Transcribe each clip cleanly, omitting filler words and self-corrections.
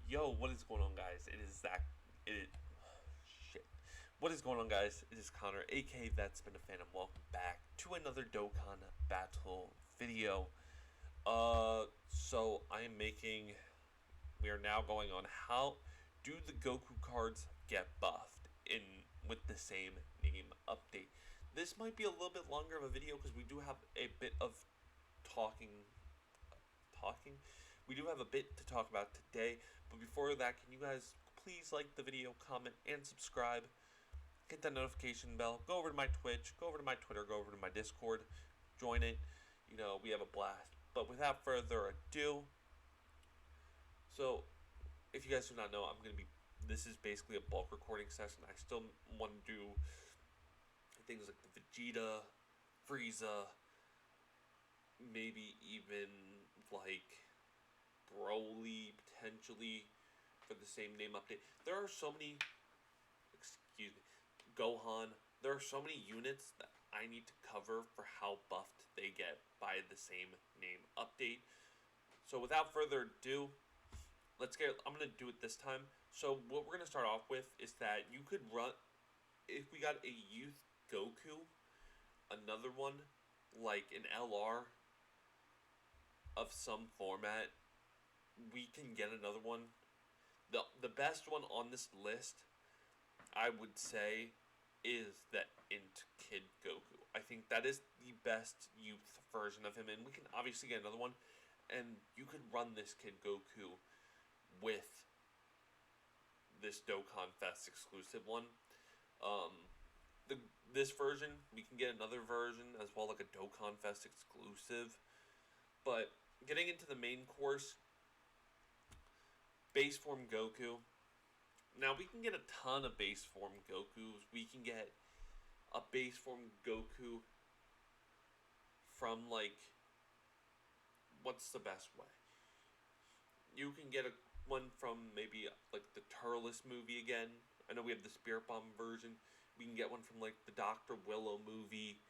Yo, what is going on, guys? It is Zach. It shit. What is going on, guys? It is Connor, aka That's Been a Phantom. Welcome back to another Dokkan battle video. So I am making. We are now going on how do the Goku cards get buffed in with the same name update. This might be a little bit longer of a video because we do have a bit of talking talking. We do have a bit to talk about today, but before that, can you guys please like the video, comment, and subscribe? Hit that notification bell. Go over to my Twitch, go over to my Twitter, go over to my Discord, join it. You know, we have a blast. But without further ado, so if you guys do not know, I'm going to be. This is basically a bulk recording session. I still want to do things like the Vegeta, Frieza, maybe even like Broly potentially for the same name update. There are so many, excuse me, Gohan. There are so many units that I need to cover for how buffed they get by the same name update. So without further ado, I'm gonna do it this time. So what we're gonna start off with is that you could run, if we got a youth Goku, another one like an LR of some format, we can get another one. The best one on this list, I would say, is the Int Kid Goku. I think that is the best youth version of him, and we can obviously get another one. And you could run this Kid Goku with this Dokkan Fest exclusive one. This version, we can get another version as well, like a Dokkan Fest exclusive. But getting into the main course, base form Goku. Now we can get a ton of base form Gokus. We can get a base form Goku from like, what's the best way? You can get one from maybe like the Turles movie again. I know we have the Spirit Bomb version. We can get one from like the Dr. Willow movie.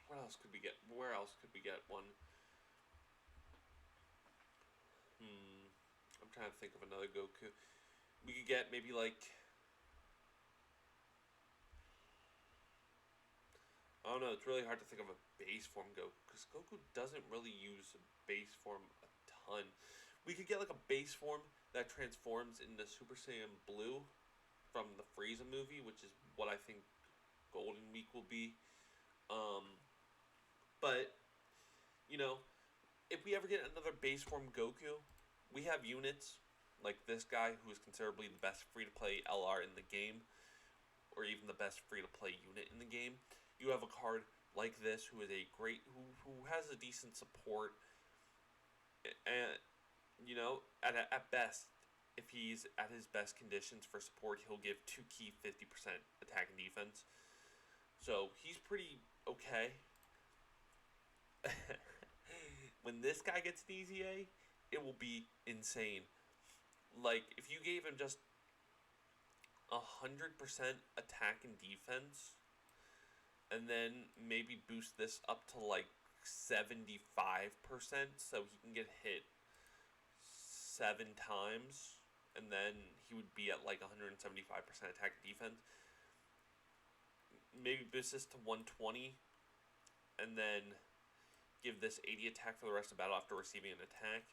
What else could we get? Where else could we get one? I'm trying to think of another Goku. We could get maybe like, I don't know, it's really hard to think of a base form Goku because Goku doesn't really use base form a ton. We could get like a base form that transforms into Super Saiyan Blue from the Frieza movie, which is what I think Golden Week will be. But, you know, if we ever get another base form Goku, we have units like this guy who is considerably the best free-to-play LR in the game, or even the best free-to-play unit in the game. You have a card like this who is a great, who has a decent support, and, you know, at best, if he's at his best conditions for support, he'll give 2 key 50% attack and defense. So he's pretty okay. When this guy gets an easy A, it will be insane. Like, if you gave him just 100% attack and defense, and then maybe boost this up to like 75% so he can get hit 7 times, and then he would be at like 175% attack and defense. Maybe boost this to 120, and then give this 80 attack for the rest of the battle after receiving an attack.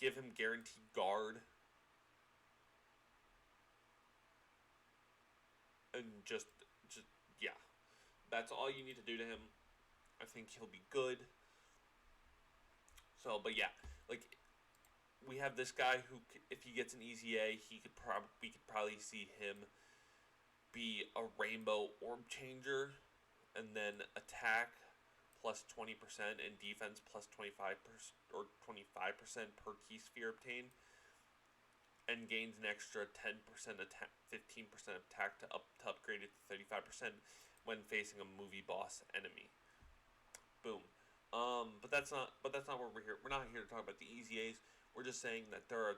Give him guaranteed guard. And just yeah. That's all you need to do to him. I think he'll be good. So, but yeah, like, we have this guy who, if he gets an easy A, we could probably see him be a rainbow orb changer, and then attack plus 20% and defense plus 25% or 25% per key sphere obtained, and gains an extra 10% attack, 15% attack to upgrade it to 35% when facing a movie boss enemy. Boom. But that's not what we're here. We're not here to talk about the easy A's. We're just saying that there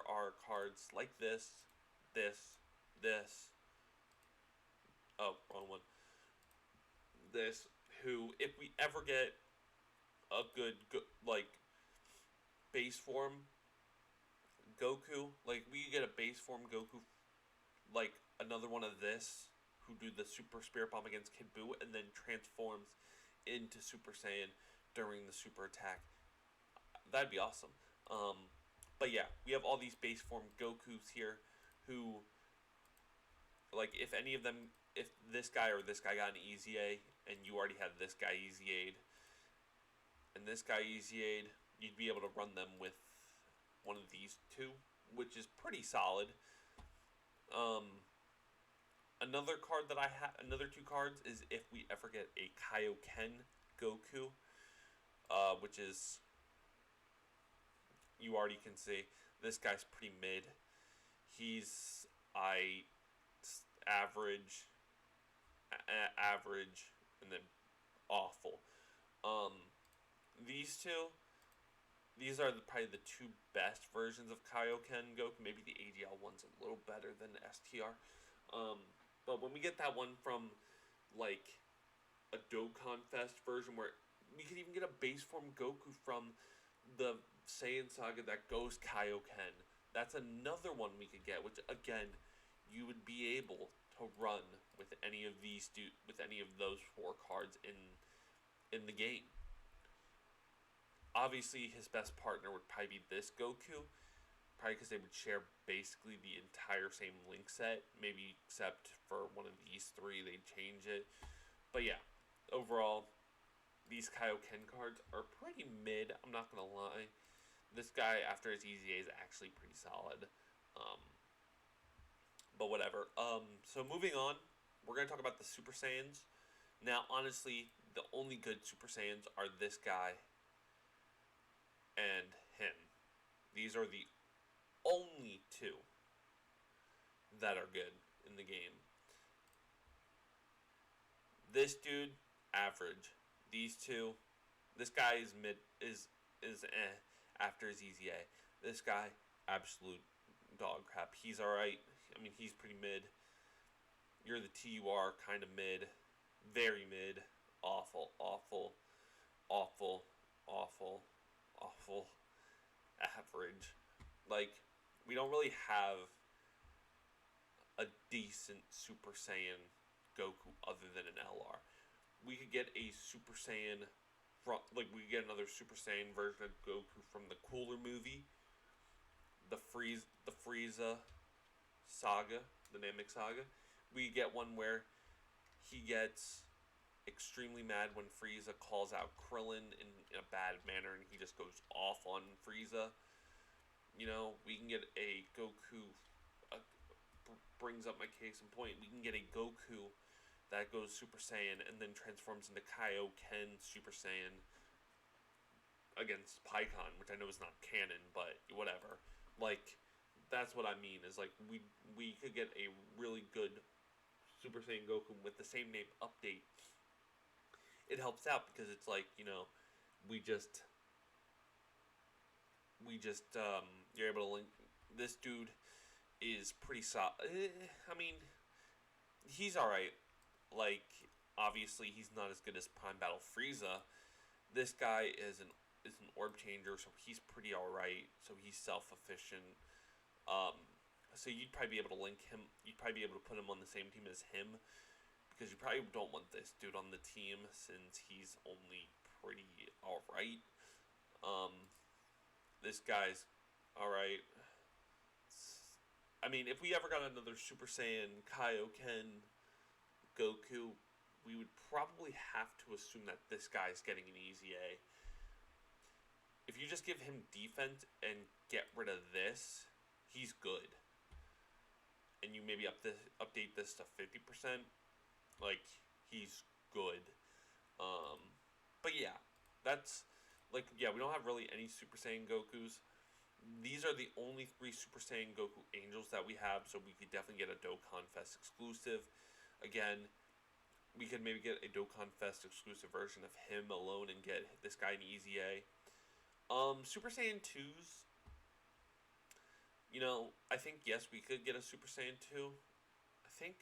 are cards like this. Oh, wrong one. This, who, if we ever get a good like base form Goku. Like we could get a base form Goku, like another one of this, who do the Super Spirit Bomb against Kid Buu, and then transforms into Super Saiyan during the super attack. That'd be awesome. Um, but yeah, we have all these base form Gokus here, who, like, if any of them, if this guy or this guy got an Easy A, and you already had this guy Easy A'd, and this guy Easy A'd, you'd be able to run them with one of these two, which is pretty solid. Um, another card that I have, another two cards, is if we ever get a Kaioken Goku, which is, you already can see, this guy's pretty mid. He's average, average, and then awful. Um, these are probably the two best versions of Kaioken Goku. Maybe the AGL one's a little better than the STR. But when we get that one from, like, a Dokkan Fest version where we could even get a base form Goku from the Saiyan Saga that goes Kaioken. That's another one we could get, which again, you would be able to run with any of those four cards in the game. Obviously, his best partner would probably be this Goku, probably because they would share basically the entire same link set, maybe except for one of these three, they'd change it. But yeah, overall, these Kaioken cards are pretty mid, I'm not going to lie. This guy, after his Easy A, is actually pretty solid. But whatever. So moving on, we're going to talk about the Super Saiyans. Now, honestly, the only good Super Saiyans are this guy and him. These are the only two that are good in the game. This dude, average. These two, this guy is mid, is after his Easy A. This guy, absolute dog crap. He's alright. I mean, he's pretty mid. You're the TUR, kind of mid. Very mid. Awful, awful, awful, awful, awful, average. Like, we don't really have a decent Super Saiyan Goku other than an LR. We could get a Super Saiyan from, like, we could get another Super Saiyan version of Goku from the Cooler movie, the Frieza saga, the Namek saga. We get one where he gets extremely mad when Frieza calls out Krillin in a bad manner, and he just goes off on Frieza. You know, we can get a Goku, brings up my case in point, we can get a Goku that goes Super Saiyan and then transforms into Kaioken Super Saiyan against Pikkon, which I know is not canon, but whatever. Like, that's what I mean, is like, we could get a really good Super Saiyan Goku with the same name update. It helps out because it's like, you know, you're able to link. This dude is pretty solid. I mean, he's alright. Like, obviously, he's not as good as Prime Battle Frieza. This guy is an orb changer, so he's pretty alright. So he's self-efficient. So you'd probably be able to link him. You'd probably be able to put him on the same team as him, because you probably don't want this dude on the team since he's only pretty alright. This guy's alright. I mean, if we ever got another Super Saiyan Kaioken Goku, we would probably have to assume that this guy's getting an Easy A. If you just give him defense and get rid of this, he's good. And you maybe update this to 50%, like, he's good. But yeah, that's, like, yeah, we don't have really any Super Saiyan Gokus. These are the only 3 Super Saiyan Goku Angels that we have, so we could definitely get a Dokkan Fest exclusive. Again, we could maybe get a Dokkan Fest exclusive version of him alone and get this guy an Easy A. Super Saiyan 2s, you know, I think, yes, we could get a Super Saiyan 2. I think,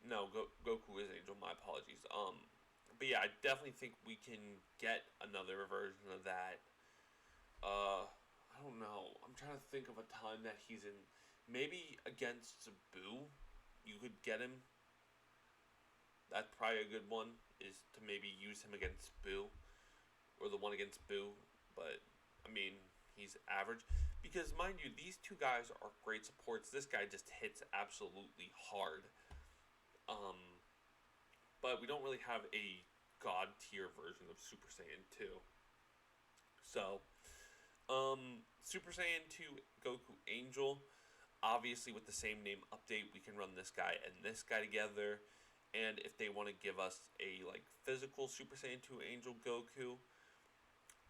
no, Goku is Angel, my apologies. But yeah, I definitely think we can get another version of that. I don't know. I'm trying to think of a time that he's in. Maybe against Boo, you could get him. That's probably a good one. Is to maybe use him against Boo, or the one against Boo. But I mean, he's average. Because mind you, these two guys are great supports. This guy just hits absolutely hard. Um, but we don't really have a god tier version of Super Saiyan 2. So, Super Saiyan 2 Goku Angel. Obviously, with the same name update, we can run this guy and this guy together. And if they want to give us a like physical Super Saiyan 2 Angel Goku,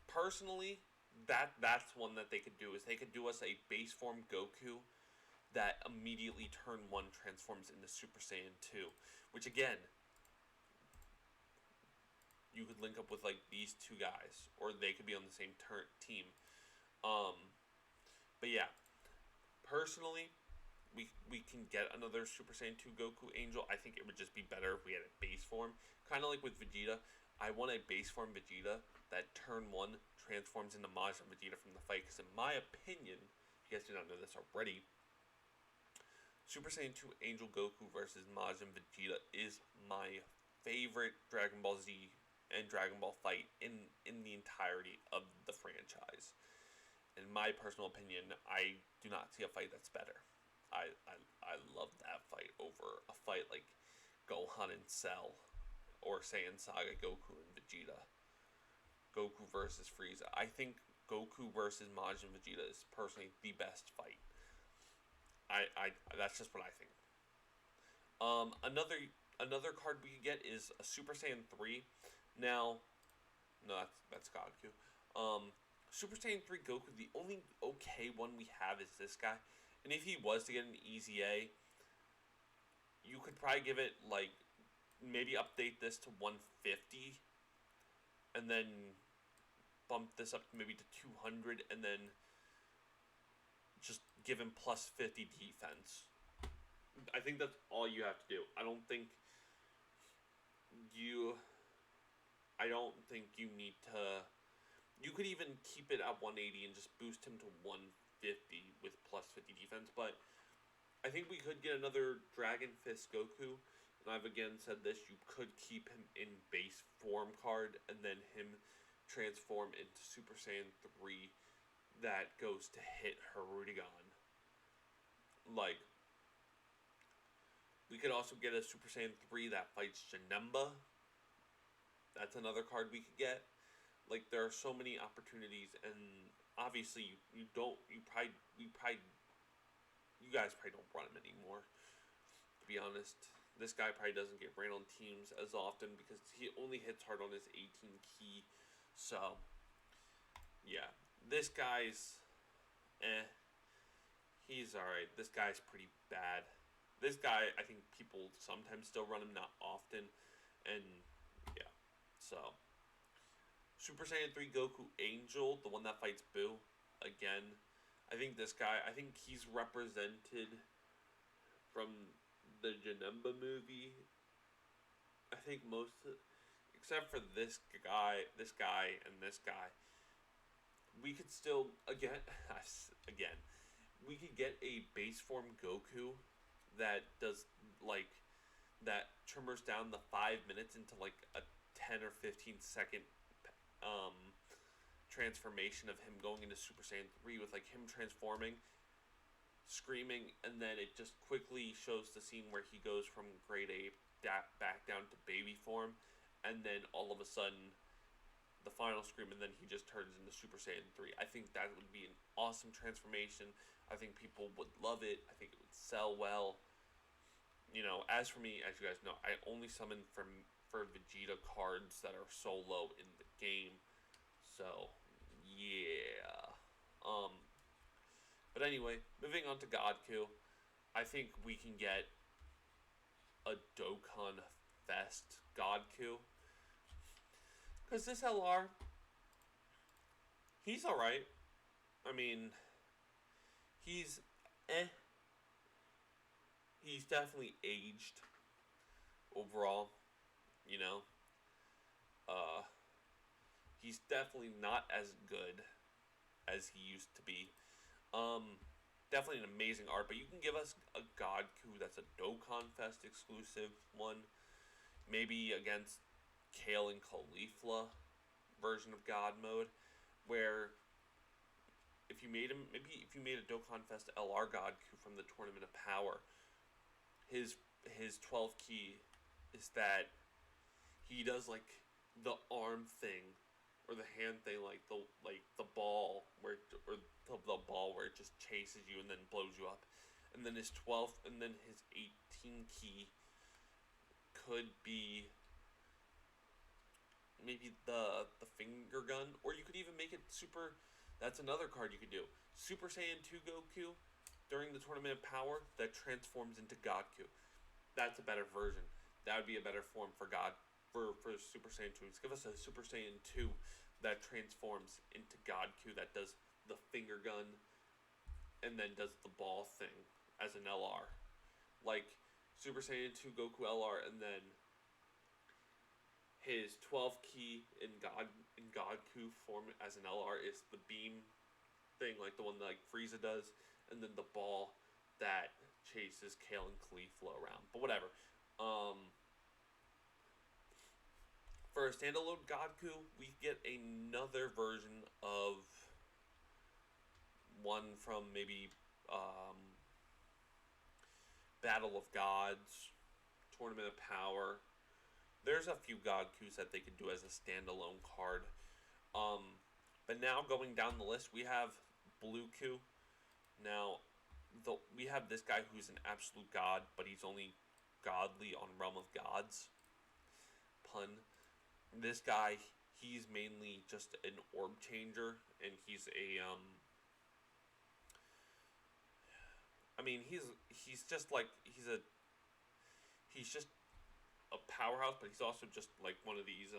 personally, that's one that they could do. Is they could do us a base form Goku that immediately turn 1 transforms into Super Saiyan 2, which again, you could link up with like these two guys, or they could be on the same team. Um, but yeah, personally, we can get another Super Saiyan 2 Goku Angel. I think it would just be better if we had a base form. Kind of like with Vegeta. I want a base form Vegeta that turn 1 transforms into Majin Vegeta from the fight. Because in my opinion, if you guys do not know this already, Super Saiyan 2 Angel Goku versus Majin Vegeta is my favorite Dragon Ball Z and Dragon Ball fight in the entirety of the franchise. In my personal opinion, I do not see a fight that's better. I love that fight over a fight like Gohan and Cell, or Saiyan Saga Goku and Vegeta. Goku versus Frieza. I think Goku versus Majin Vegeta is personally the best fight. I that's just what I think. Another card we could get is a Super Saiyan 3. Now, no, that's Goku. Super Saiyan 3 Goku, the only okay one we have is this guy. And if he was to get an easy A, you could probably give it, like, maybe update this to 150, and then bump this up maybe to 200, and then just give him plus 50 defense. I think that's all you have to do. I don't think you need to. You could even keep it at 180 and just boost him to 150 with plus 50 defense, but I think we could get another Dragon Fist Goku, and I've again said this, you could keep him in base form card, and then him transform into Super Saiyan 3 that goes to hit Hirudegan. Like, we could also get a Super Saiyan 3 that fights Janemba. That's another card we could get. Like, there are so many opportunities, and obviously you guys probably don't run him anymore, to be honest. This guy probably doesn't get ran on teams as often because he only hits hard on his 18 key. So, yeah. This guy's he's alright. This guy's pretty bad. This guy, I think people sometimes still run him, not often. And, yeah. So, Super Saiyan 3 Goku Angel, the one that fights Boo, again. I think this guy, I think he's represented from the Janemba movie. I think except for this guy, and this guy, we could still, again, we could get a base form Goku that does, like, that trimmers down the 5 minutes into, like, a 10 or 15 second transformation of him going into Super Saiyan 3 with like him transforming, screaming, and then it just quickly shows the scene where he goes from grade A back down to baby form, and then all of a sudden the final scream, and then he just turns into Super Saiyan 3. I think that would be an awesome transformation. I think people would love it. I think it would sell well. You know, as for me, as you guys know, I only summon for Vegeta cards that are solo in the game. So, yeah. But anyway, moving on to Godku, I think we can get a Dokkan Fest Godku. Because this LR, he's alright. I mean, he's He's definitely aged overall, you know. Uh, he's definitely not as good as he used to be. Um, Definitely an amazing art, but you can give us a Godku that's a Dokkan Fest exclusive one, maybe against Kale and Caulifla version of God mode, where if you made him, maybe if you made a Dokkan Fest LR Godku from the Tournament of Power, his his 12 key is that he does like the arm thing or the hand thing, like the ball where or the ball where it just chases you and then blows you up, and then his 12th and then his 18 key could be maybe the finger gun, or you could even make it super. That's another card you could do. Super Saiyan 2 Goku during the Tournament of Power that transforms into Godku. That's a better version. That would be a better form for God for Super Saiyan 2. Just give us a Super Saiyan 2 that transforms into Godku that does the finger gun and then does the ball thing as an LR. Like Super Saiyan 2 Goku LR and then his 12 key in Godku form as an LR is the beam thing, like the one that like Frieza does, and then the ball that chases Kale and Caulifla around. But whatever. For a standalone Godku, we get another version of one from maybe Battle of Gods, Tournament of Power. There's a few Godkus that they could do as a standalone card. But now going down the list, we have Blueku. Now, we have this guy who's an absolute god, but he's only godly on Realm of Gods. Pun. This guy, he's mainly just an orb changer, and he's a I mean, he's just like he's just a powerhouse, but he's also just like one of these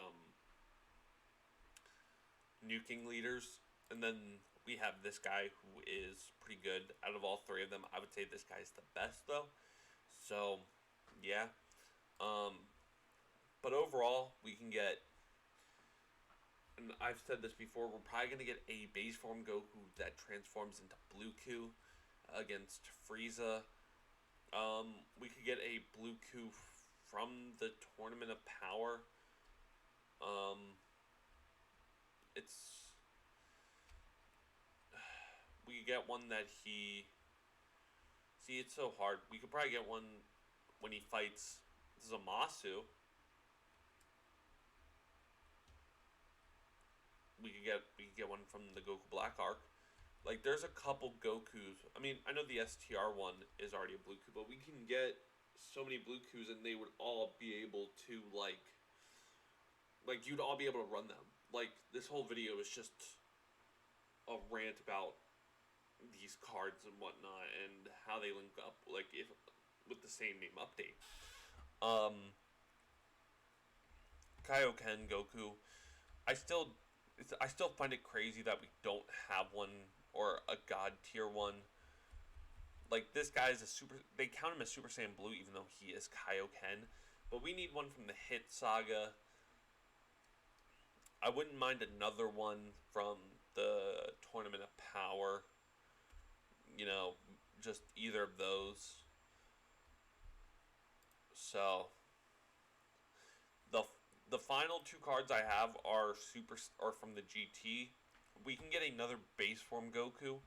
nuking leaders. And then we have this guy who is pretty good. Out of all three of them, I would say this guy's the best though. So yeah. But overall, we can get, and I've said this before, we're probably gonna get a base form Goku that transforms into Blueku against Frieza. We could get a Blueku from the Tournament of Power. It's we could get one that he. See, it's so hard. We could probably get one when he fights Zamasu. We could get one from the Goku Black arc. Like, there's a couple Gokus. I mean, I know the STR one is already a Blueku, but we can get so many Bluekus, and they would all be able to like you'd all be able to run them. Like, this whole video is just a rant about these cards and whatnot and how they link up, like if with the same name update. Kaioken Goku. I still find it crazy that we don't have one or a god tier one. Like, this guy is a super. They count him as Super Saiyan Blue, even though he is Kaioken. But we need one from the Hit Saga. I wouldn't mind another one from the Tournament of Power. You know, just either of those. So the final two cards I have are from the GT. We can get another base form Goku,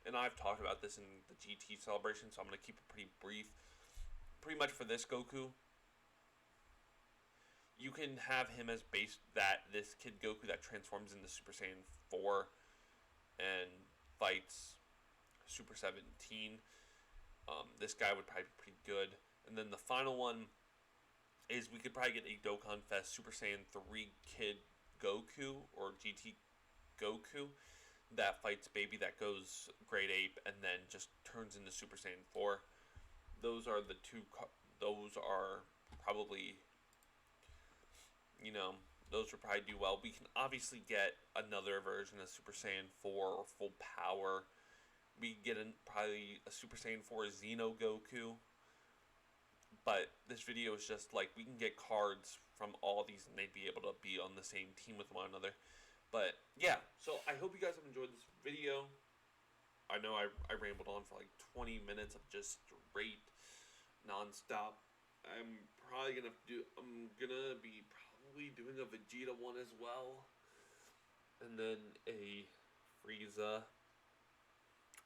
and I've talked about this in the GT celebration, so I'm gonna keep it pretty brief. Pretty much for this Goku, you can have him as base this kid Goku that transforms into Super Saiyan 4 and fights Super 17. This guy would probably be pretty good. And then the final one is we could probably get a Dokkan Fest Super Saiyan 3 Kid Goku or GT Goku that fights Baby that goes Great Ape and then just turns into Super Saiyan 4. Those are the two. Those are probably, those would probably do well. We can obviously get another version of Super Saiyan 4 or Full Power. We get probably a Super Saiyan 4 Xeno Goku. But this video is just like we can get cards from all these and they'd be able to be on the same team with one another. But yeah, so I hope you guys have enjoyed this video. I know I rambled on for like 20 minutes of just straight nonstop. I'm gonna be probably doing a Vegeta one as well. And then a Frieza.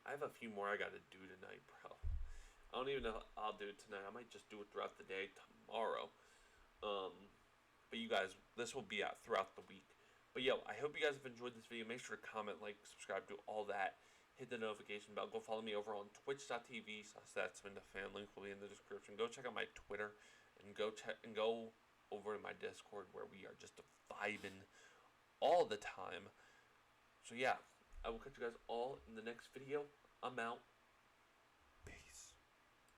I have a few more I gotta do tonight, bro. I don't even know if I'll do it tonight. I might just do it throughout the day tomorrow. But you guys, this will be out throughout the week. But yo, I hope you guys have enjoyed this video. Make sure to comment, like, subscribe, do all that. Hit the notification bell. Go follow me over on twitch.tv/thatsbeenthefan. Link will be in the description. Go check out my Twitter and go over to my Discord where we are just vibing all the time. So yeah, I will catch you guys all in the next video. I'm out.